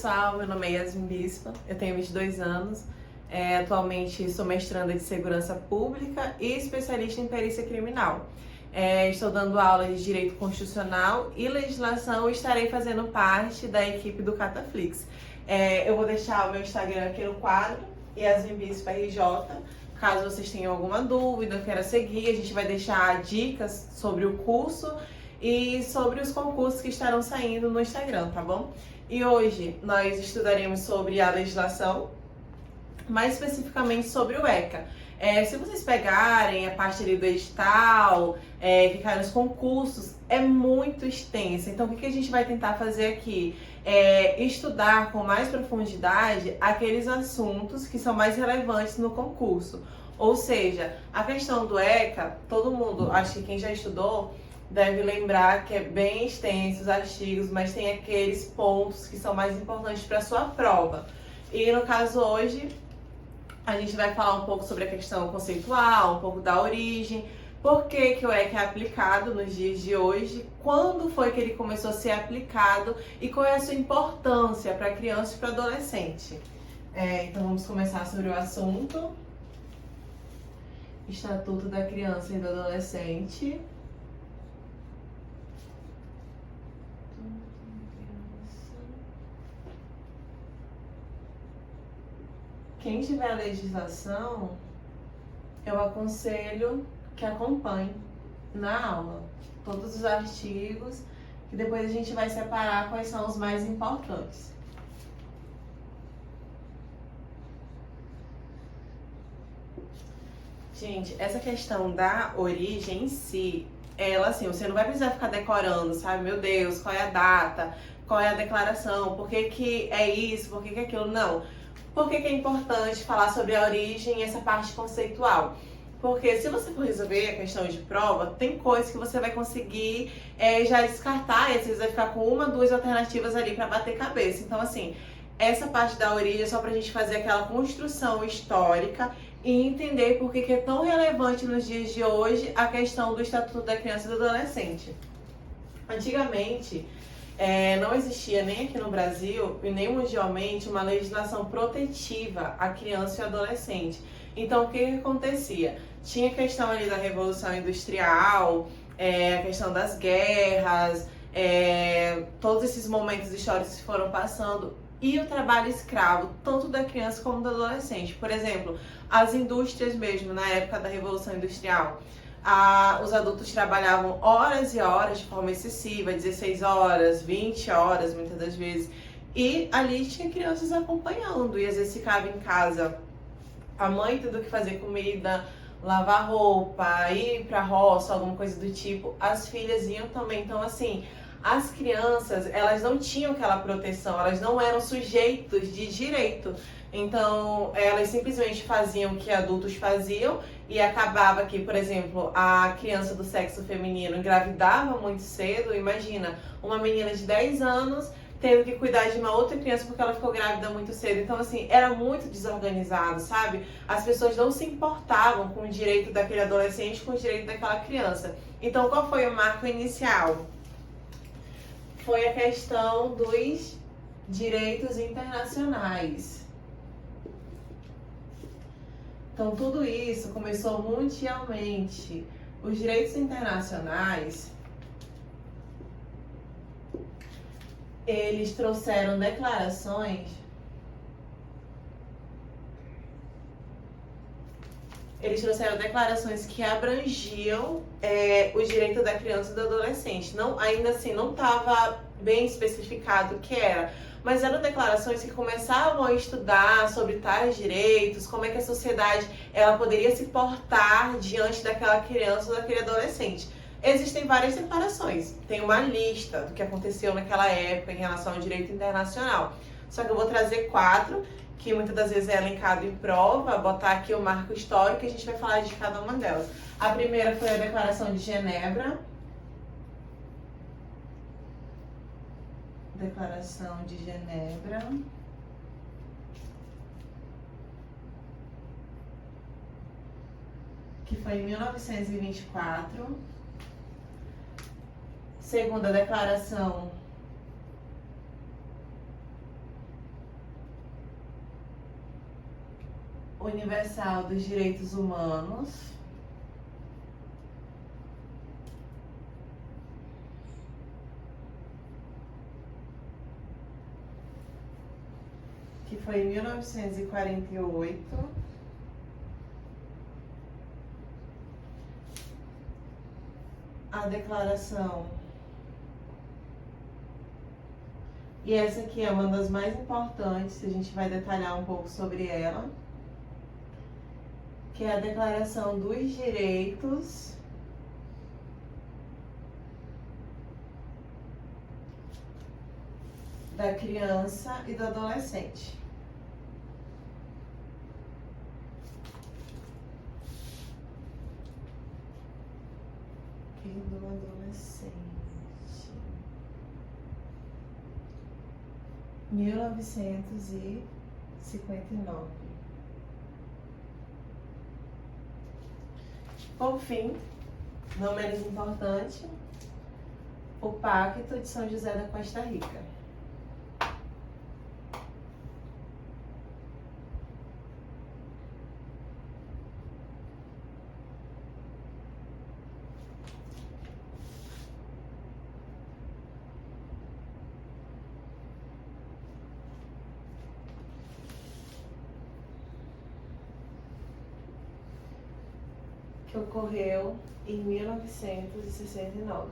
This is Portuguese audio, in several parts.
pessoal, meu nome é Yasmin Bispa, eu tenho 22 anos, atualmente sou mestranda de Segurança Pública e especialista em Perícia Criminal. Estou dando aula de Direito Constitucional e Legislação e estarei fazendo parte da equipe do Cataflix. Eu vou deixar o meu Instagram aqui no quadro, Yasmin Bispa RJ. Caso vocês tenham alguma dúvida, queiram seguir, a gente vai deixar dicas sobre o curso e sobre os concursos que estarão saindo no Instagram, tá bom? E hoje nós estudaremos sobre a legislação, mais especificamente sobre o ECA. Se vocês pegarem a parte ali do edital, que cai nos concursos, é muito extensa. Então, o que a gente vai tentar fazer aqui? Estudar com mais profundidade aqueles assuntos que são mais relevantes no concurso. Ou seja, a questão do ECA, todo mundo, acho que quem já estudou, deve lembrar que é bem extenso os artigos, mas tem aqueles pontos que são mais importantes para a sua prova. E no caso hoje, a gente vai falar um pouco sobre a questão conceitual, um pouco da origem, por que o ECA é aplicado nos dias de hoje, quando foi que ele começou a ser aplicado e qual é a sua importância para criança e para adolescente. Então vamos começar sobre o assunto. Estatuto da Criança e do Adolescente. Quem tiver a legislação, eu aconselho que acompanhe na aula todos os artigos, que depois a gente vai separar quais são os mais importantes. Gente, essa questão da origem em si, ela assim, você não vai precisar ficar decorando, sabe? Meu Deus, qual é a data, qual é a declaração, por que que é isso, por que que é aquilo, não. Por que que é importante falar sobre a origem e essa parte conceitual? Porque se você for resolver a questão de prova, tem coisas que você vai conseguir já descartar, e às vezes vai ficar com uma, duas alternativas ali para bater cabeça. Então, assim, essa parte da origem é só pra gente fazer aquela construção histórica e entender por que que é tão relevante nos dias de hoje a questão do Estatuto da Criança e do Adolescente. Antigamente, não existia nem aqui no Brasil e nem mundialmente uma legislação protetiva à criança e ao adolescente. Então, o que que acontecia? Tinha a questão ali da Revolução Industrial, a questão das guerras, todos esses momentos históricos que foram passando, e o trabalho escravo, tanto da criança como do adolescente. Por exemplo, as indústrias mesmo, na época da Revolução Industrial, os adultos trabalhavam horas e horas de forma excessiva, 16 horas, 20 horas muitas das vezes, e ali tinha crianças acompanhando, e às vezes ficava em casa a mãe tendo que fazer comida, lavar roupa, ir pra roça, alguma coisa do tipo, as filhas iam também. Então, assim, as crianças, elas não tinham aquela proteção, elas não eram sujeitos de direito. Então, elas simplesmente faziam o que adultos faziam e acabava que, por exemplo, a criança do sexo feminino engravidava muito cedo. Imagina, uma menina de 10 anos tendo que cuidar de uma outra criança porque ela ficou grávida muito cedo. Então, assim, era muito desorganizado, sabe? As pessoas não se importavam com o direito daquele adolescente, com o direito daquela criança. Então, qual foi o marco inicial? Foi a questão dos direitos internacionais. Então, tudo isso começou mundialmente. Os direitos internacionais, eles trouxeram declarações que abrangiam o direito da criança e do adolescente. Não, ainda assim, não estava bem especificado o que era, mas eram declarações que começavam a estudar sobre tais direitos, como é que a sociedade ela poderia se portar diante daquela criança ou daquele adolescente. Existem várias declarações, tem uma lista do que aconteceu naquela época em relação ao direito internacional. Só que eu vou trazer 4, que muitas das vezes é elencado em prova, botar aqui o marco histórico e a gente vai falar de cada uma delas. A primeira foi a Declaração de Genebra. Declaração de Genebra. Que foi em 1924. Segunda declaração Universal dos Direitos Humanos, que foi em 1948. A Declaração, e essa aqui é uma das mais importantes, a gente vai detalhar um pouco sobre ela, que é a Declaração dos Direitos da Criança e do Adolescente. E do adolescente. 1959. Por fim, não menos importante, o Pacto de São José da Costa Rica. Que ocorreu em 1969.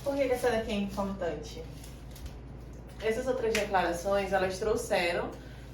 Por que essa daqui é importante? Essas outras declarações, elas trouxeram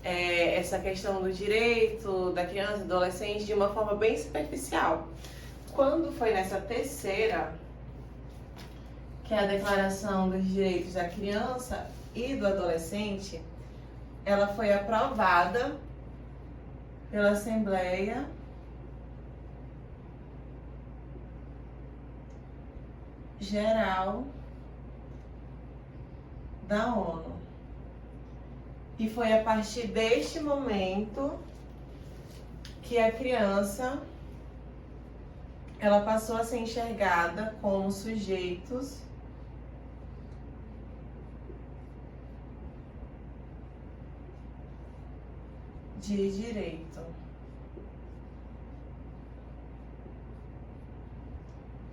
essa questão do direito da criança e do adolescente de uma forma bem superficial. Quando foi nessa terceira, que é a Declaração dos Direitos da Criança e do Adolescente, ela foi aprovada pela Assembleia Geral da ONU. E foi a partir deste momento que a criança ela passou a ser enxergada como sujeitos de direito.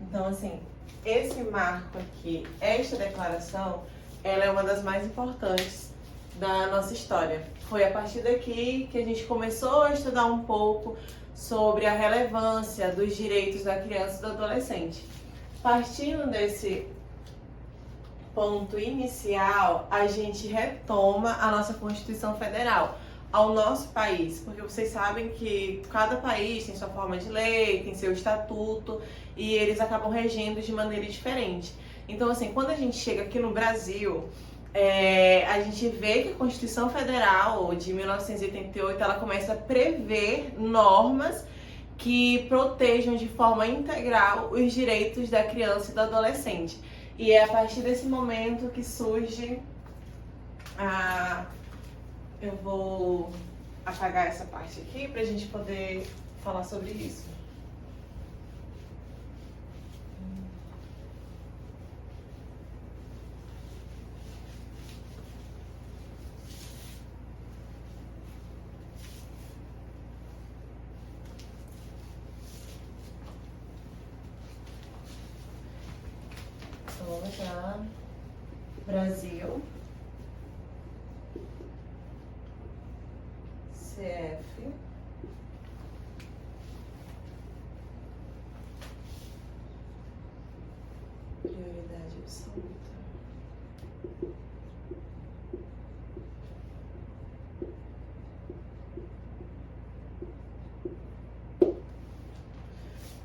Então, assim, esse marco aqui, esta declaração, ela é uma das mais importantes da nossa história. Foi a partir daqui que a gente começou a estudar um pouco sobre a relevância dos direitos da criança e do adolescente. Partindo desse ponto inicial, a gente retoma a nossa Constituição Federal ao nosso país, porque vocês sabem que cada país tem sua forma de lei, tem seu estatuto e eles acabam regendo de maneira diferente. Então, assim, quando a gente chega aqui no Brasil, a gente vê que a Constituição Federal de 1988 ela começa a prever normas que protejam de forma integral os direitos da criança e do adolescente. E é a partir desse momento que surge a... Eu vou apagar essa parte aqui para a gente poder falar sobre isso. Então, vamos lá. Brasil. CF. Prioridade absoluta.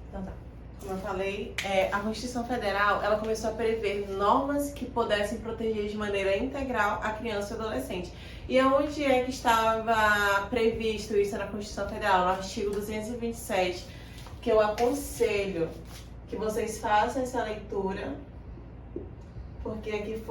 Então tá. Como eu falei, a Constituição Federal ela começou a prever normas que pudessem proteger de maneira integral a criança e o adolescente. E onde é que estava previsto isso na Constituição Federal? No artigo 227, que eu aconselho que vocês façam essa leitura porque aqui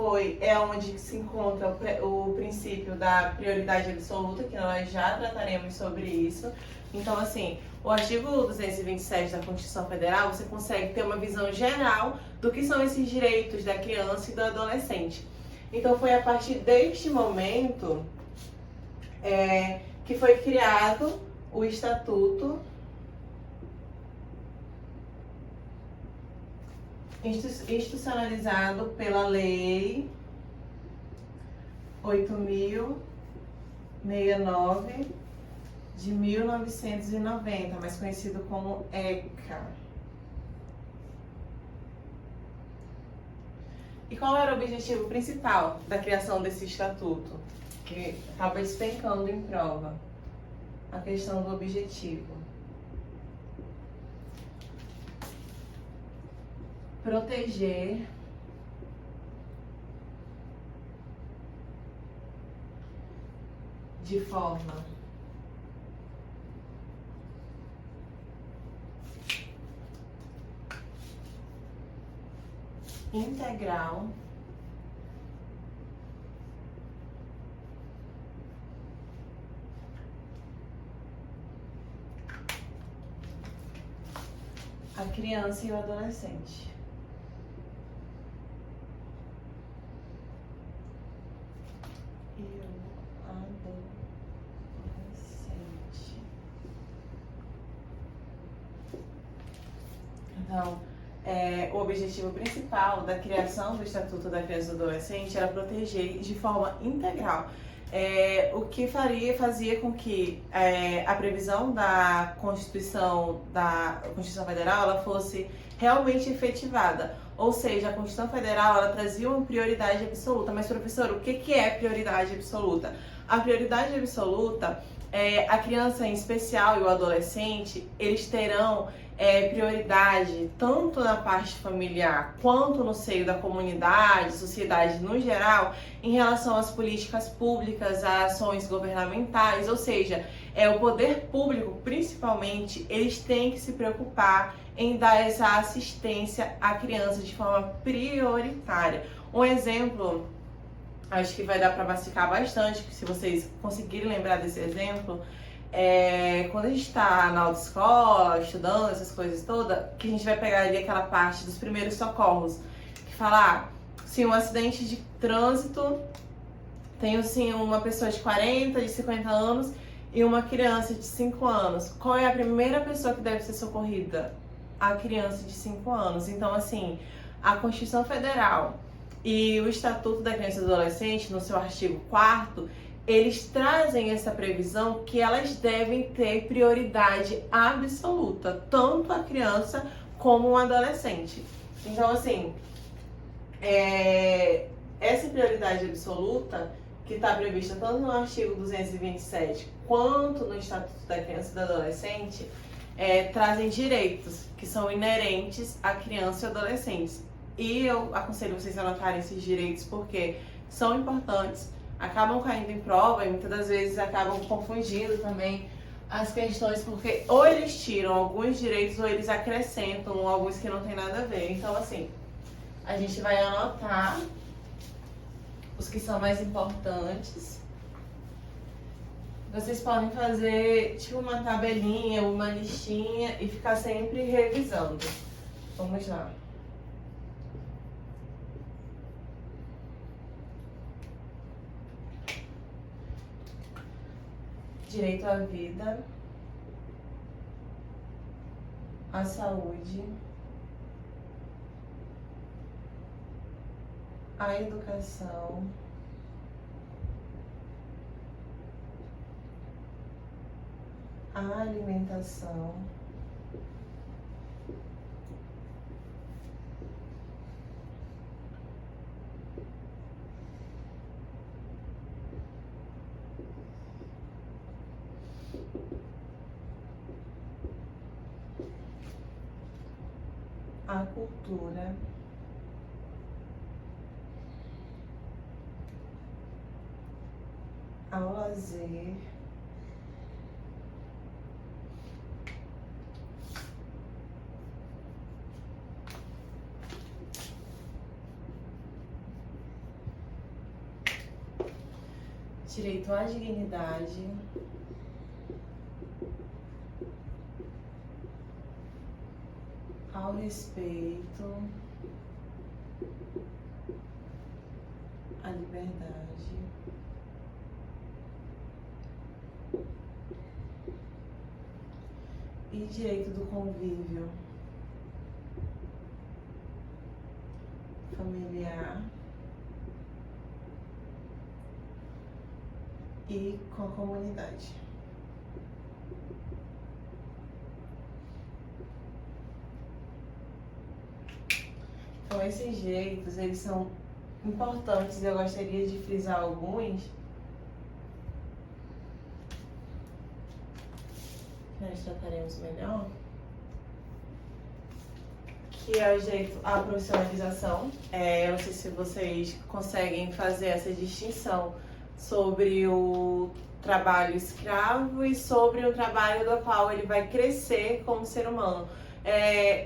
é onde se encontra o princípio da prioridade absoluta, que nós já trataremos sobre isso. Então, assim, o artigo 227 da Constituição Federal, você consegue ter uma visão geral do que são esses direitos da criança e do adolescente. Então, foi a partir deste momento que foi criado o Estatuto institucionalizado pela Lei 8.069 de 1990, mais conhecido como ECA. E qual era o objetivo principal da criação desse estatuto? Que estava despencando em prova a questão do objetivo. Proteger de forma integral a criança e o adolescente. Então, o objetivo principal da criação do Estatuto da Criança e do Adolescente era proteger de forma integral. O que fazia com que a previsão da Constituição Federal ela fosse realmente efetivada. Ou seja, a Constituição Federal ela trazia uma prioridade absoluta. Mas, professor, o que é prioridade absoluta? A prioridade absoluta a criança em especial e o adolescente, eles terão prioridade tanto na parte familiar quanto no seio da comunidade, sociedade no geral, em relação às políticas públicas, às ações governamentais, ou seja, o poder público, principalmente, eles têm que se preocupar em dar essa assistência à criança de forma prioritária. Um exemplo, acho que vai dar para mastigar bastante, se vocês conseguirem lembrar desse exemplo, quando a gente está na autoescola, estudando essas coisas todas, que a gente vai pegar ali aquela parte dos primeiros socorros, que fala, se um acidente de trânsito tem assim, uma pessoa de 40, de 50 anos e uma criança de 5 anos, qual é a primeira pessoa que deve ser socorrida? A criança de 5 anos. Então, assim, a Constituição Federal e o Estatuto da Criança e do Adolescente, no seu artigo 4º, eles trazem essa previsão que elas devem ter prioridade absoluta, tanto a criança como o adolescente. Então, assim, essa prioridade absoluta, que está prevista tanto no artigo 227 quanto no Estatuto da Criança e do Adolescente, trazem direitos que são inerentes à criança e adolescentes. E eu aconselho vocês a anotarem esses direitos porque são importantes, acabam caindo em prova e muitas das vezes acabam confundindo também as questões, porque ou eles tiram alguns direitos ou eles acrescentam alguns que não tem nada a ver. Então, assim, a gente vai anotar os que são mais importantes. Vocês podem fazer tipo uma tabelinha, uma listinha e ficar sempre revisando. Vamos lá. Direito à vida, à saúde, à educação, à alimentação, à cultura, ao lazer, direito à dignidade, ao respeito, à liberdade, e direito do convívio familiar e com a comunidade. Então, esses direitos, eles são importantes. Eu gostaria de frisar alguns que nós trataremos melhor, que é o direito à profissionalização. Eu não sei se vocês conseguem fazer essa distinção sobre o trabalho escravo e sobre o trabalho do qual ele vai crescer como ser humano.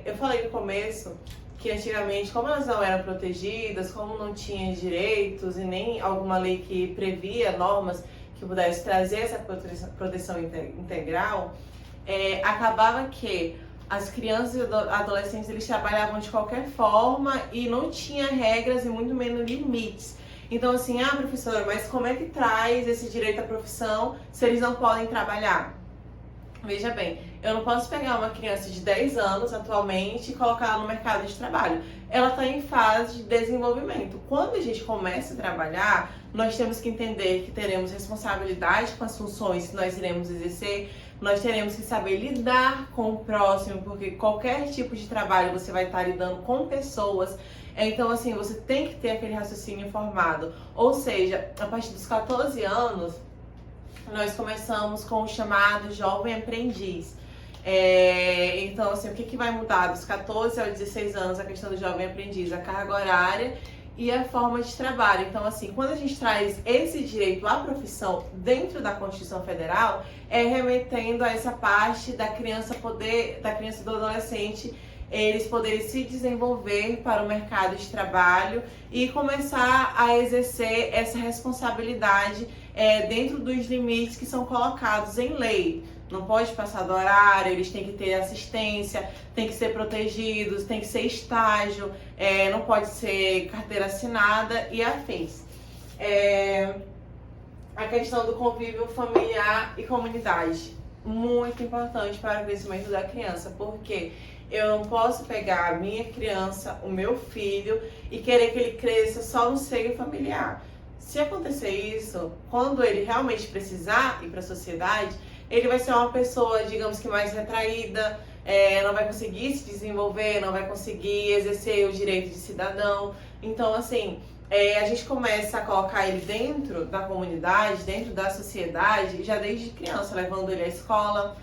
Eu falei no começo que antigamente, como elas não eram protegidas, como não tinham direitos e nem alguma lei que previa normas que pudesse trazer essa proteção integral, acabava que as crianças e adolescentes, eles trabalhavam de qualquer forma e não tinha regras e muito menos limites. Então assim, professora, mas como é que traz esse direito à profissão se eles não podem trabalhar? Veja bem, eu não posso pegar uma criança de 10 anos atualmente e colocar ela no mercado de trabalho. Ela está em fase de desenvolvimento. Quando a gente começa a trabalhar, nós temos que entender que teremos responsabilidade com as funções que nós iremos exercer, nós teremos que saber lidar com o próximo, porque qualquer tipo de trabalho você vai estar lidando com pessoas. Então, assim, você tem que ter aquele raciocínio formado. Ou seja, a partir dos 14 anos, nós começamos com o chamado jovem aprendiz. Então, assim, o que vai mudar dos 14 aos 16 anos, a questão do jovem aprendiz? A carga horária e a forma de trabalho. Então, assim, quando a gente traz esse direito à profissão dentro da Constituição Federal, remetendo a essa parte da criança e do adolescente, eles poderem se desenvolver para o mercado de trabalho e começar a exercer essa responsabilidade dentro dos limites que são colocados em lei. Não pode passar do horário, eles têm que ter assistência, têm que ser protegidos, tem que ser estágio, não pode ser carteira assinada e afins. A questão do convívio familiar e comunidade, muito importante para o crescimento da criança, porque eu não posso pegar a minha criança, o meu filho, e querer que ele cresça só no seio familiar. Se acontecer isso, quando ele realmente precisar ir para a sociedade, ele vai ser uma pessoa, digamos que mais retraída, não vai conseguir se desenvolver, não vai conseguir exercer o direito de cidadão. Então, assim, a gente começa a colocar ele dentro da comunidade, dentro da sociedade, já desde criança, levando ele à escola,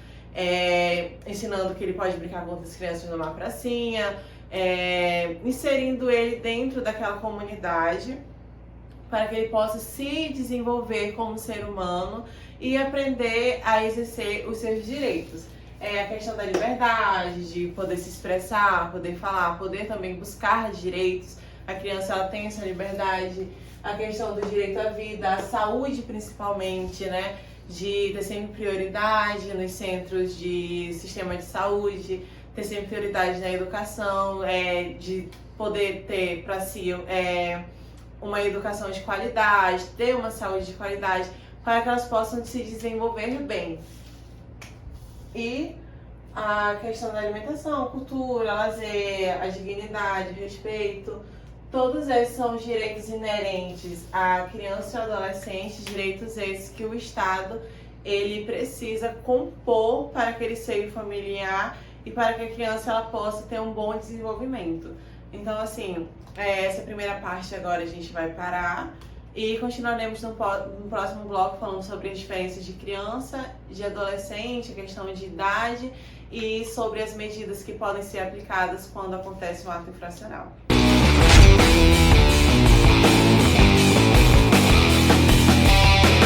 ensinando que ele pode brincar com outras crianças numa pracinha, inserindo ele dentro daquela comunidade, para que ele possa se desenvolver como ser humano e aprender a exercer os seus direitos. A questão da liberdade, de poder se expressar, poder falar, poder também buscar direitos. A criança, ela tem essa liberdade. A questão do direito à vida, à saúde principalmente, né? De ter sempre prioridade nos centros de sistema de saúde, ter sempre prioridade na educação, de poder ter para si uma educação de qualidade, ter uma saúde de qualidade, para que elas possam se desenvolver bem. E a questão da alimentação, cultura, lazer, a dignidade, o respeito, todos esses são os direitos inerentes à criança e ao adolescente, direitos esses que o Estado ele precisa compor para aquele seio familiar e para que a criança ela possa ter um bom desenvolvimento. Então, assim, essa primeira parte agora a gente vai parar e continuaremos no próximo bloco falando sobre as diferenças de criança, de adolescente, a questão de idade e sobre as medidas que podem ser aplicadas quando acontece um ato infracional.